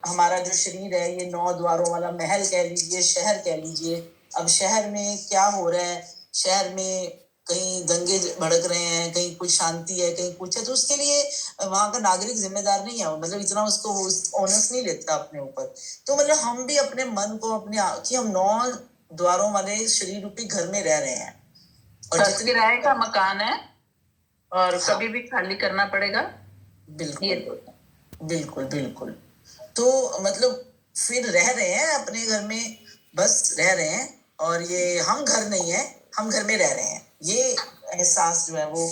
हमारा जो शरीर है ये 9 द्वारों वाला महल कह लीजिए, शहर कह लीजिए। अब शहर में क्या हो रहा है, शहर में कहीं दंगे भड़क रहे हैं, कहीं कुछ शांति है, कहीं कुछ है, तो उसके लिए वहां का नागरिक जिम्मेदार नहीं है, मतलब इतना उसको ऑनर्स नहीं लेता अपने ऊपर। तो मतलब हम भी अपने मन को अपने कि हम 9 द्वारों वाले शरीर रूपी घर में रह रहे हैं और जितने किराए का मकान है और हाँ, कभी भी खाली करना पड़ेगा। बिल्कुल बिल्कुल बिल्कुल। तो मतलब फिर रह रहे हैं अपने घर में, बस रह रहे हैं, और ये हम घर नहीं है, हम घर में रह रहे हैं। ये एहसास जो है वो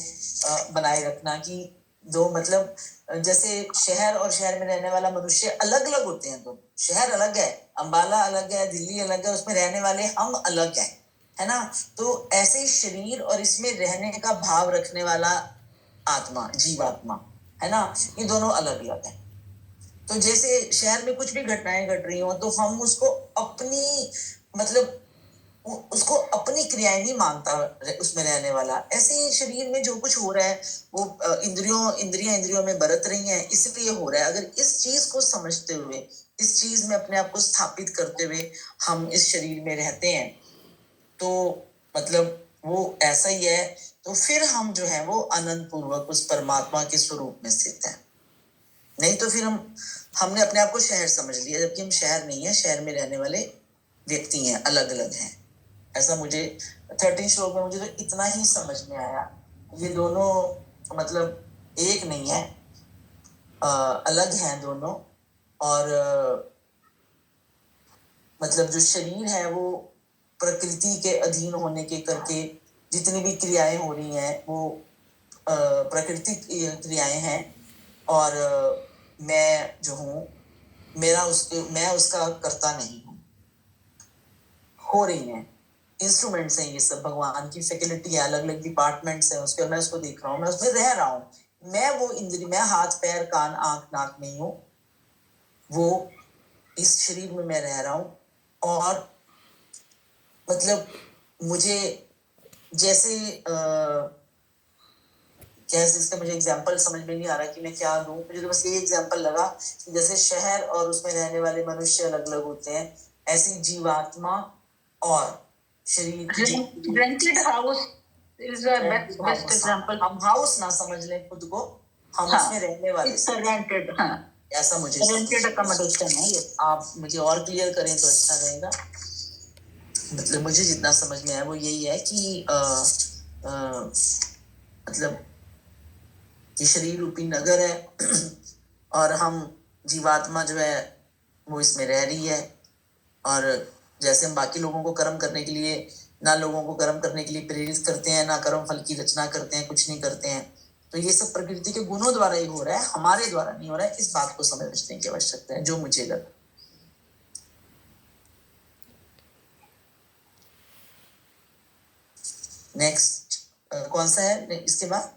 बनाए रखना कि दो मतलब जैसे शहर और शहर में रहने वाला मनुष्य अलग अलग होते हैं। दोनों शहर अलग है, अंबाला अलग है, दिल्ली अलग है, उसमें रहने वाले हम अलग हैं, है ना। तो ऐसे ही शरीर और इसमें रहने का भाव रखने वाला आत्मा, जीवात्मा, है ना, ये दोनों अलग अलग है। तो जैसे शहर में कुछ भी घटनाएं घट रही हो तो हम उसको अपनी मतलब उसको अपनी क्रियाएं नहीं मानता उसमें रहने वाला। ऐसे ही शरीर में जो कुछ हो रहा है वो इंद्रियों में बरत रही हैं, इसलिए हो रहा है। अगर इस चीज को समझते हुए, इस चीज में अपने आप को स्थापित करते हुए हम इस शरीर में रहते हैं, तो मतलब वो ऐसा ही है। तो फिर हम जो है वो अनंत पूर्वक उस परमात्मा के स्वरूप में स्थित हैं। नहीं तो फिर हमने अपने आप को शहर समझ लिया, जबकि हम शहर नहीं है, शहर में रहने वाले व्यक्ति हैं, अलग अलग हैं। ऐसा मुझे 13 श्लोक में मुझे तो इतना ही समझ में आया। ये दोनों मतलब एक नहीं है, अलग हैं दोनों। और मतलब जो शरीर है वो प्रकृति के अधीन होने के करके जितनी भी क्रियाएं हो रही हैं वो प्राकृतिक क्रियाएं हैं। और मैं जो हूँ, मैं उसका कर्ता नहीं हूँ, हो रही हैं, इंस्ट्रूमेंट्स हैं, ये सब भगवान की फैसिलिटी है, अलग अलग डिपार्टमेंट्स हैं उसके, मैं उसको देख रहा हूँ, मैं उसमें रह रहा हूँ। मैं वो इंद्रिय, मैं हाथ पैर कान आंख नाक नहीं हूँ, वो इस शरीर में मैं रह रहा हूँ। और मतलब मुझे जैसे कैसे इसका मुझे एग्जांपल समझ में नहीं आ रहा कि मैं क्या दूं। मुझे तो बस ये एग्जांपल लगा कि जैसे शहर और उसमें रहने वाले मनुष्य अलग अलग होते हैं, ऐसी जीवात्मा और शरीर। Rented house is a best example. हम हाउस ना समझ लें खुद को, हम हाँ, उसमें रहने वाले रेंटेड। हाँ, ऐसा मुझे रेंटेड अकोमोडेशन है ये। आप मुझे और क्लियर करें तो अच्छा रहेगा। मतलब मुझे जितना समझ में आया वो यही है कि मतलब ये शरीर रूपी नगर है और हम जीवात्मा जो है वो इसमें रह रही है। और जैसे हम बाकी लोगों को कर्म करने के लिए, ना लोगों को कर्म करने के लिए प्रेरित करते हैं, ना कर्म फल की रचना करते हैं, कुछ नहीं करते हैं। तो ये सब प्रकृति के गुणों द्वारा ही हो रहा है, हमारे द्वारा नहीं हो रहा है। इस बात को समझने की आवश्यकता है, जो मुझे लगा। नेक्स्ट कौन सा है इसके बाद?